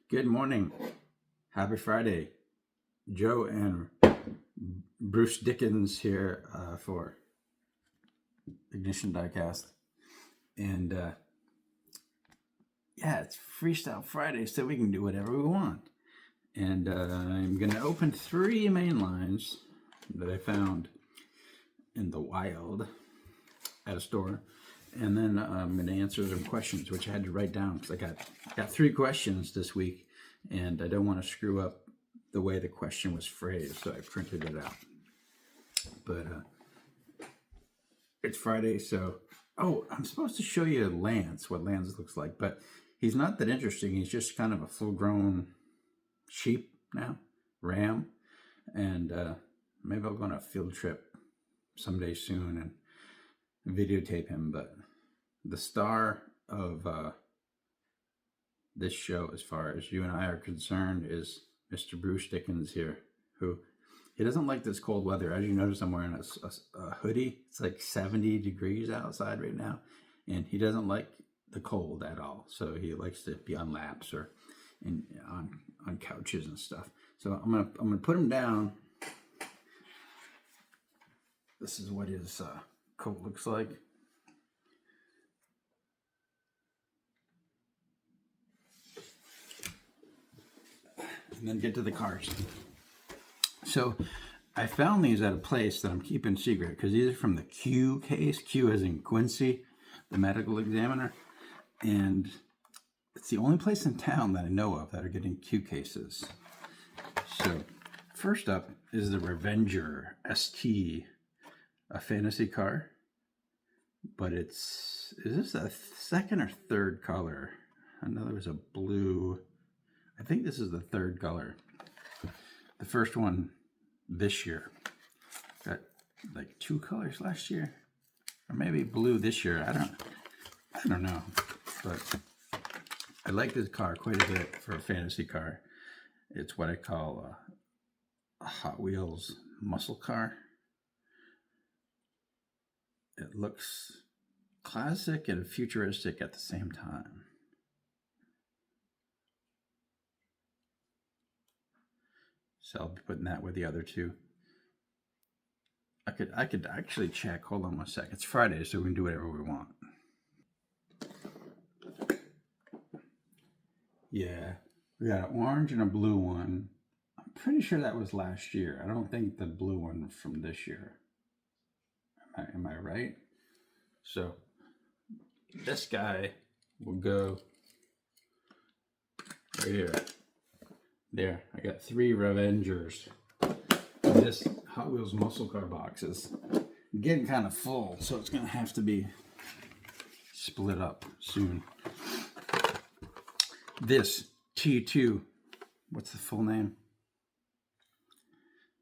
Good morning. Happy Friday. Joe and Bruce Dickens here for Ignition Diecast. And yeah, it's Freestyle Friday, so we can do whatever we want. And I'm going to open 3 main lines that I found in the wild at a store. And then I'm going to answer some questions, which I had to write down because I got 3 questions this week, and I don't want to screw up the way the question was phrased, so I printed it out. But it's Friday, so I'm supposed to show you Lance, what Lance looks like, but he's not that interesting. He's just kind of a full-grown sheep now, ram, and maybe I'll go on a field trip someday soon and videotape him. But the star of this show, as far as you and I are concerned, is Mr. Bruce Dickens here, who he doesn't like this cold weather. As you notice, I'm wearing a hoodie. It's like 70 degrees outside right now, and he doesn't like the cold at all. So he likes to be on laps or on couches and stuff. So I'm gonna put him down. This is what his coat looks like. And then get to the cars. So I found these at a place that I'm keeping secret because these are from the Q case. Q as in Quincy, the medical examiner. And it's the only place in town that I know of that are getting Q cases. So first up is the Revenger ST, a fantasy car. But is this a second or third color? I know there was a blue. I think this is the third color. The first one this year. Got like 2 colors last year, or maybe blue this year. I don't know, but I like this car quite a bit for a fantasy car. It's what I call a Hot Wheels muscle car. It looks classic and futuristic at the same time. So I'll be putting that with the other 2. I could actually check. Hold on 1 sec. It's Friday, so we can do whatever we want. Yeah, we got an orange and a blue one. I'm pretty sure that was last year. I don't think the blue one was from this year. Am I right? So this guy will go right here. There, I got 3 Revengers. And this Hot Wheels muscle car box is getting kind of full, so it's going to have to be split up soon. This T2, what's the full name?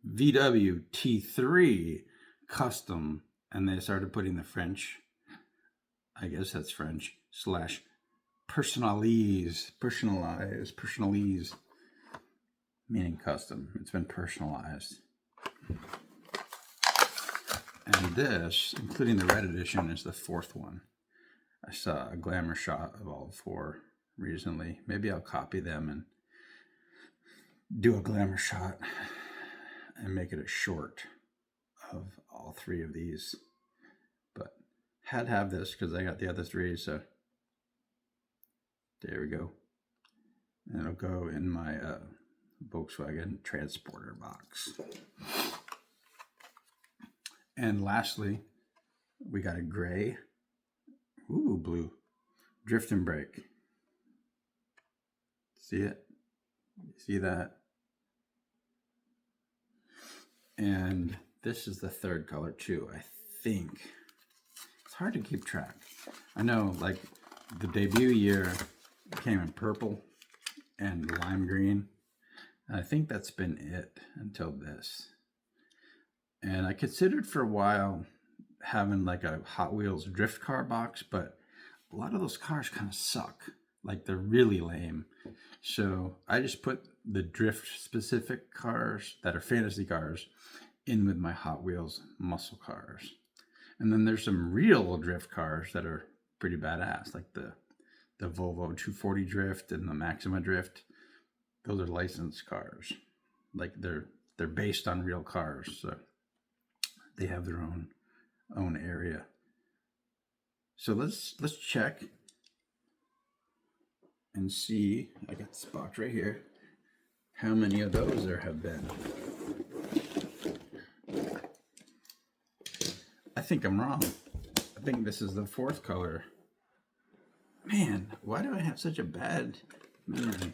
VW T3 Custom, and they started putting the French, I guess that's French, / personalize, meaning custom. It's been personalized. And this, including the red edition, is the 4th one. I saw a glamour shot of all 4 recently. Maybe I'll copy them and do a glamour shot and make it a short of all 3 of these. But had to have this because I got the other 3, so there we go. And it'll go in my Volkswagen transporter box. And lastly, we got a gray, blue drift and brake. See it? See that? And this is the 3rd color too, I think. It's hard to keep track. I know, like, the debut year came in purple and lime green. I think that's been it until this. And I considered for a while having like a Hot Wheels drift car box, but a lot of those cars kind of suck. Like, they're really lame. So I just put the drift specific cars that are fantasy cars in with my Hot Wheels muscle cars. And then there's some real drift cars that are pretty badass, like the Volvo 240 Drift and the Maxima Drift. those are licensed cars. Like they're based on real cars, so they have their own area. So let's check and see. I got this box right here. How many of those there have been? I think I'm wrong. I think this is the 4th color. Man, why do I have such a bad memory?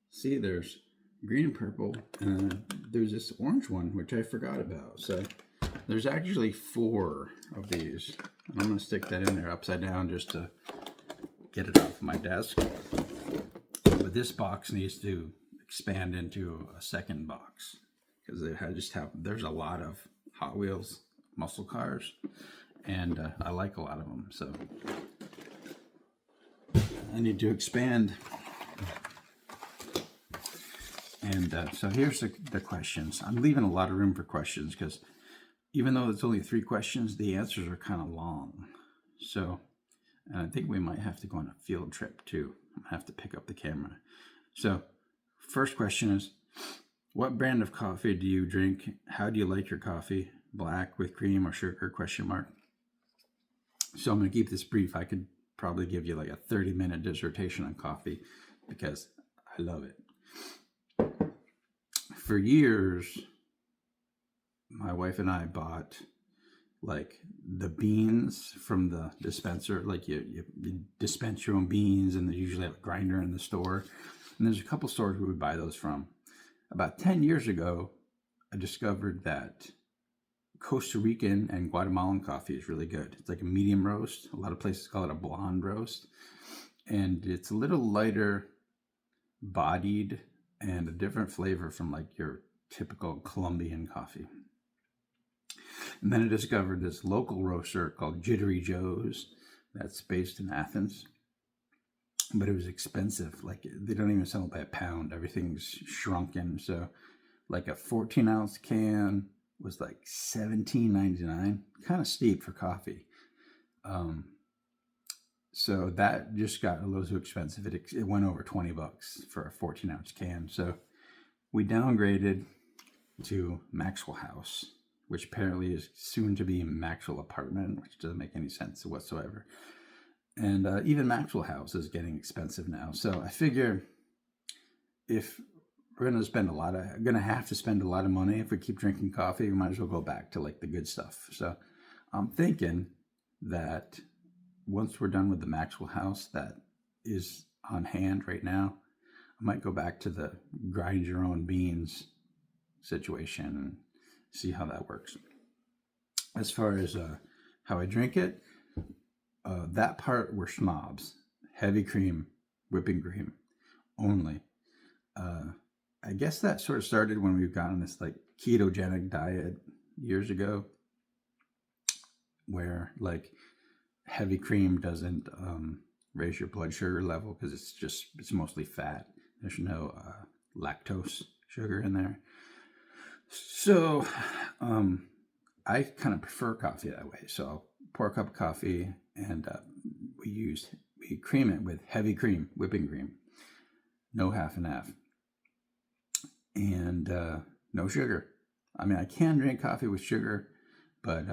See, there's green and purple, and there's this orange one, which I forgot about. So there's actually 4 of these. And I'm going to stick that in there upside down just to get it off my desk. But this box needs to expand into a second box because there's a lot of Hot Wheels muscle cars, and I like a lot of them. So I need to expand. And so here's the questions. I'm leaving a lot of room for questions because even though it's only 3 questions, the answers are kind of long. So, and I think we might have to go on a field trip too. I have to pick up the camera. So, first question is, what brand of coffee do you drink? How do you like your coffee? Black with cream or sugar? ? So I'm going to keep this brief. I could probably give you like a 30-minute dissertation on coffee because I love it. For years, my wife and I bought like the beans from the dispenser. Like you dispense your own beans, and they usually have a grinder in the store. And there's a couple stores we would buy those from. About 10 years ago, I discovered that Costa Rican and Guatemalan coffee is really good. It's like a medium roast. A lot of places call it a blonde roast. And it's a little lighter bodied and a different flavor from like your typical Colombian coffee. And then I discovered this local roaster called Jittery Joe's that's based in Athens. But it was expensive. Like they don't even sell it by a pound. Everything's shrunken. So like a 14-ounce can was like $17.99. Kind of steep for coffee. So that just got a little too expensive. It went over $20 for a 14-ounce can. So we downgraded to Maxwell House, which apparently is soon to be Maxwell Apartment, which doesn't make any sense whatsoever. And even Maxwell House is getting expensive now. So I figure if we're going to have to spend a lot of money if we keep drinking coffee, we might as well go back to like the good stuff. So I'm thinking that once we're done with the Maxwell House that is on hand right now, I might go back to the grind your own beans situation and see how that works. As far as how I drink it, that part we're snobs. Heavy cream, whipping cream only. I guess that sort of started when we've gotten this like ketogenic diet years ago, where like heavy cream doesn't raise your blood sugar level because it's mostly fat. There's no lactose sugar in there. So I kind of prefer coffee that way. So I'll pour a cup of coffee and we cream it with heavy cream, whipping cream, no half and half, and no sugar. I mean, I can drink coffee with sugar, but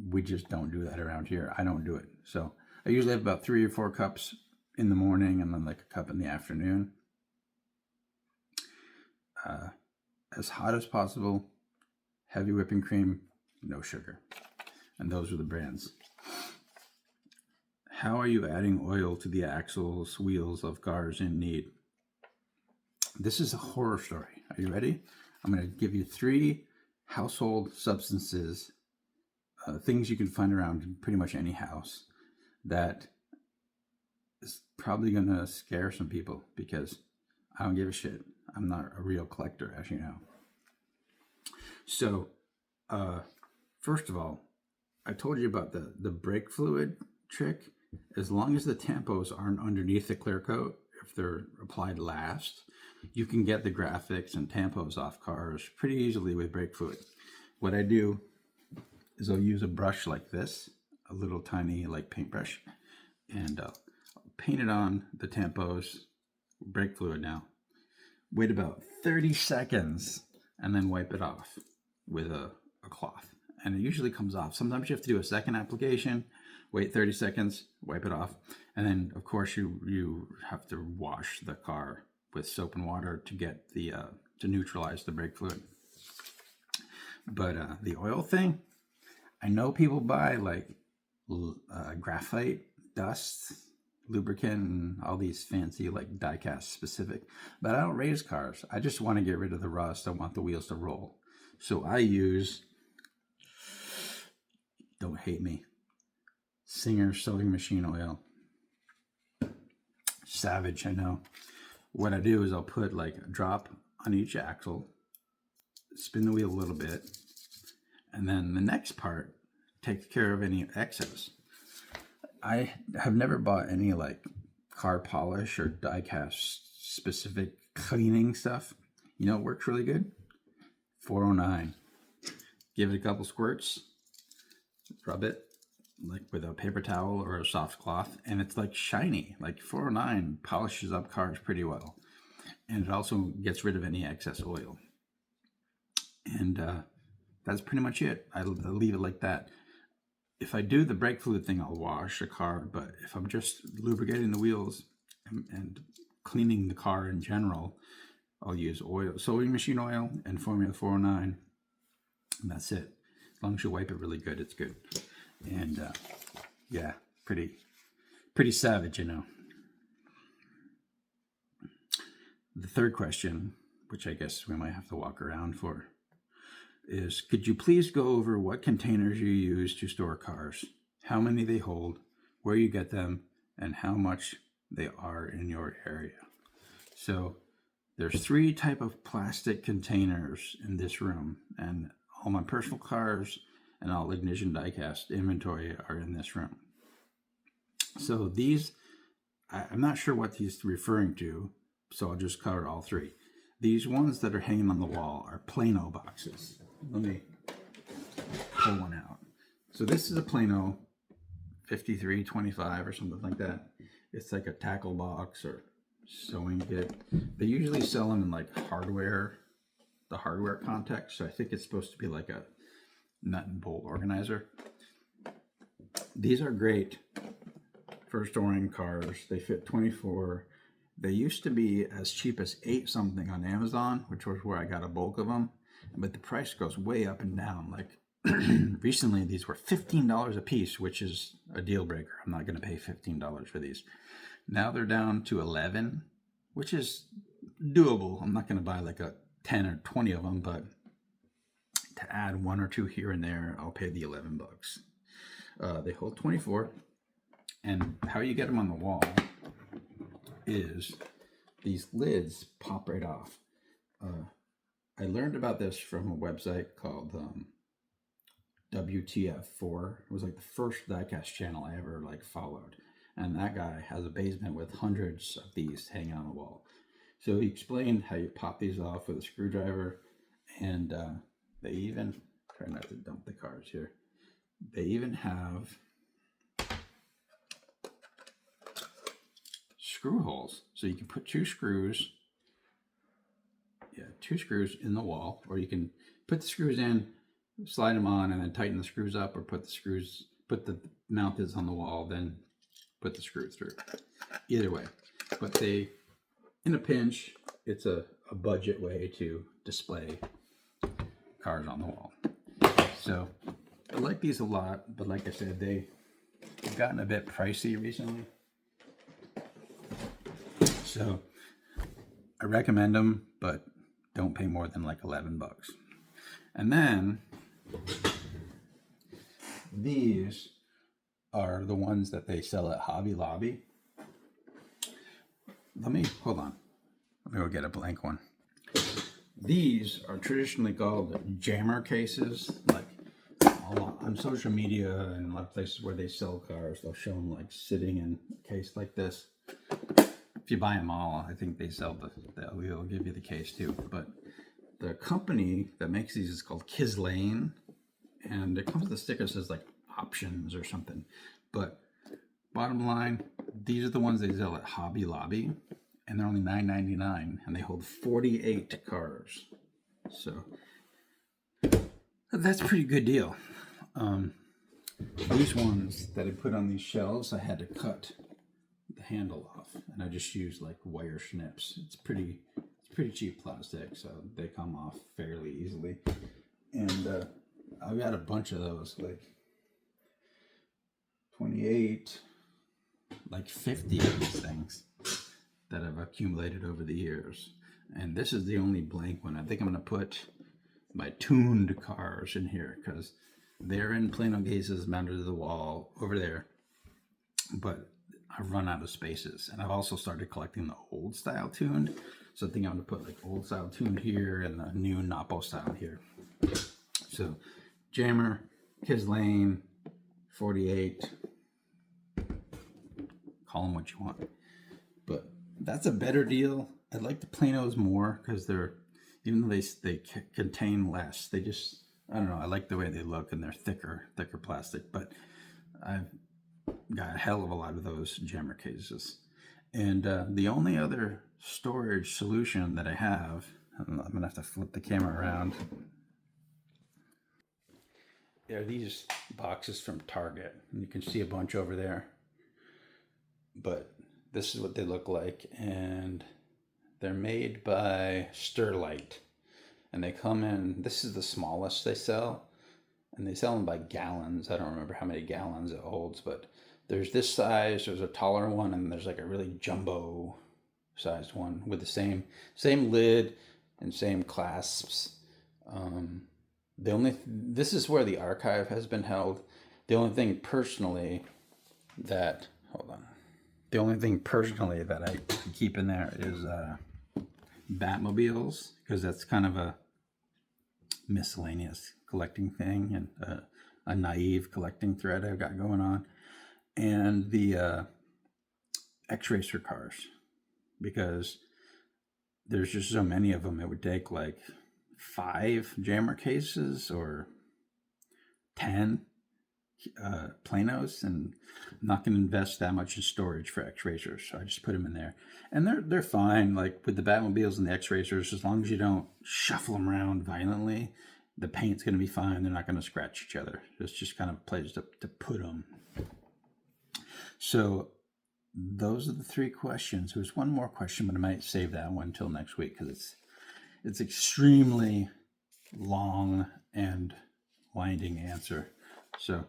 we just don't do that around here. I don't do it. So I usually have about 3 or 4 cups in the morning and then like a cup in the afternoon. As hot as possible, heavy whipping cream, no sugar. And those are the brands. How are you adding oil to the axles, wheels of cars in need? This is a horror story. Are you ready? I'm going to give you 3 household substances, things you can find around in pretty much any house that is probably going to scare some people because I don't give a shit. I'm not a real collector, as you know. So, first of all, I told you about the brake fluid trick. As long as the tampos aren't underneath the clear coat, if they're applied last, you can get the graphics and tampos off cars pretty easily with brake fluid. What I do is I'll use a brush like this, a little tiny like paintbrush, and I'll paint it on the tampos, brake fluid now, wait about 30 seconds, and then wipe it off with a cloth. And it usually comes off. Sometimes you have to do a second application, wait 30 seconds, wipe it off. And then, of course, you have to wash the car with soap and water to get the to neutralize the brake fluid. But the oil thing, I know people buy like graphite dust lubricant and all these fancy like Diecast specific, but I don't race cars. I just want to get rid of the rust. I want the wheels to roll. So I use, don't hate me, Singer sewing machine oil. Savage, I know. What I do is I'll put like a drop on each axle, spin the wheel a little bit, and then the next part takes care of any excess. I have never bought any like car polish or Diecast specific cleaning stuff. You know, it works really good. 409. Give it a couple squirts, rub it like with a paper towel or a soft cloth, and it's like shiny. Like 409 polishes up cars pretty well, and it also gets rid of any excess oil. And that's pretty much it. I'll leave it like that. If I do the brake fluid thing, I'll wash the car, but if I'm just lubricating the wheels and cleaning the car in general, I'll use oil, sewing machine oil and Formula 409, and that's it. As long as you wipe it really good, it's good. And yeah, pretty savage, you know. The third question, which I guess we might have to walk around for, is could you please go over what containers you use to store cars, how many they hold, where you get them, and how much they are in your area. So there's 3 type of plastic containers in this room, and all my personal cars and all Ignition Diecast inventory are in this room. So these, I'm not sure what he's referring to, so I'll just cover all 3. These ones that are hanging on the wall are Plano boxes. Let me pull one out. So this is a Plano 5325 or something like that. It's like a tackle box or sewing kit. They usually sell them in like hardware, the hardware context. So I think it's supposed to be like a nut and bolt organizer. These are great for storing cars. They fit 24. They used to be as cheap as 8 something on Amazon, which was where I got a bulk of them. But the price goes way up and down. Like recently, these were $15 a piece, which is a deal breaker. I'm not going to pay $15 for these. Now they're down to 11, which is doable. I'm not going to buy like a 10 or 20 of them, but to add 1 or 2 here and there, I'll pay the $11. They hold 24, and how you get them on the wall is these lids pop right off. I learned about this from a website called WTF4. It was like the first Diecast channel I ever like followed, and that guy has a basement with hundreds of these hanging on the wall. So he explained how you pop these off with a screwdriver, and they even, try not to dump the cars here, they even have screw holes, so you can put 2 screws. Yeah, 2 screws in the wall, or you can put the screws in, slide them on, and then tighten the screws up, or put the mounters on the wall, then put the screws through. Either way, but they, in a pinch, it's a budget way to display cars on the wall. So I like these a lot, but like I said, they've gotten a bit pricey recently. So I recommend them, but don't pay more than like $11. And then these are the ones that they sell at Hobby Lobby. Hold on. Let me go get a blank one. These are traditionally called jammer cases. Like on social media and a lot of places where they sell cars, they'll show them like sitting in a case like this. If you buy them all, I think they sell they'll give you the case too. But the company that makes these is called Kislane, and it comes with a sticker that says like options or something. But bottom line, these are the ones they sell at Hobby Lobby, and they're only $9.99, and they hold 48 cars. So that's a pretty good deal. These ones that I put on these shelves, I had to cut the handle off, and I just used like wire snips. It's pretty cheap plastic, so they come off fairly easily. And I've got a bunch of those, like 28, like 50 of these things that I've accumulated over the years. And this is the only blank one. I think I'm going to put my tuned cars in here because they're in Plano cases mounted to the wall over there. But I've run out of spaces. And I've also started collecting the old style tuned. So I think I'm going to put like old style tuned here and the new Napo style here. So Jammer, Kids Lane, 48, call them what you want. But that's a better deal. I like the Planos more because they're, even though they contain less, they just, I don't know, I like the way they look, and they're thicker plastic. But I've got a hell of a lot of those Jammer cases. And the only other storage solution that I have, I'm going to have to flip the camera around. There are these boxes from Target, and you can see a bunch over there. But this is what they look like, and they're made by Sterlite. And they come in, this is the smallest they sell, and they sell them by gallons. I don't remember how many gallons it holds, but there's this size, there's a taller one, and there's like a really jumbo sized one with the same lid and same clasps. This is where the archive has been held. The only thing personally that I keep in there is Batmobiles, because that's kind of a miscellaneous collecting thing and a naive collecting thread I've got going on, and the X-Racer cars, because there's just so many of them. It would take like 5 Jammer cases or 10 Planos, and I'm not going to invest that much in storage for X-Racers, so I just put them in there. And they're fine, like with the Batmobiles and the X-Racers, as long as you don't shuffle them around violently, the paint's going to be fine. They're not going to scratch each other. It's just kind of a place to put them. So those are the 3 questions. There's one more question, but I might save that one until next week because it's extremely long and winding answer. So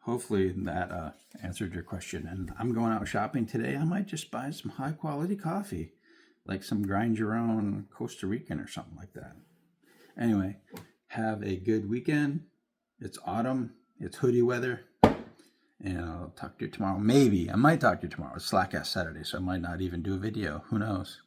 hopefully that answered your question. And I'm going out shopping today. I might just buy some high quality coffee, like some grind your own Costa Rican or something like that. Anyway, have a good weekend. It's autumn. It's hoodie weather. And I'll talk to you tomorrow. Maybe. I might talk to you tomorrow. It's Slack-ass Saturday, so I might not even do a video. Who knows?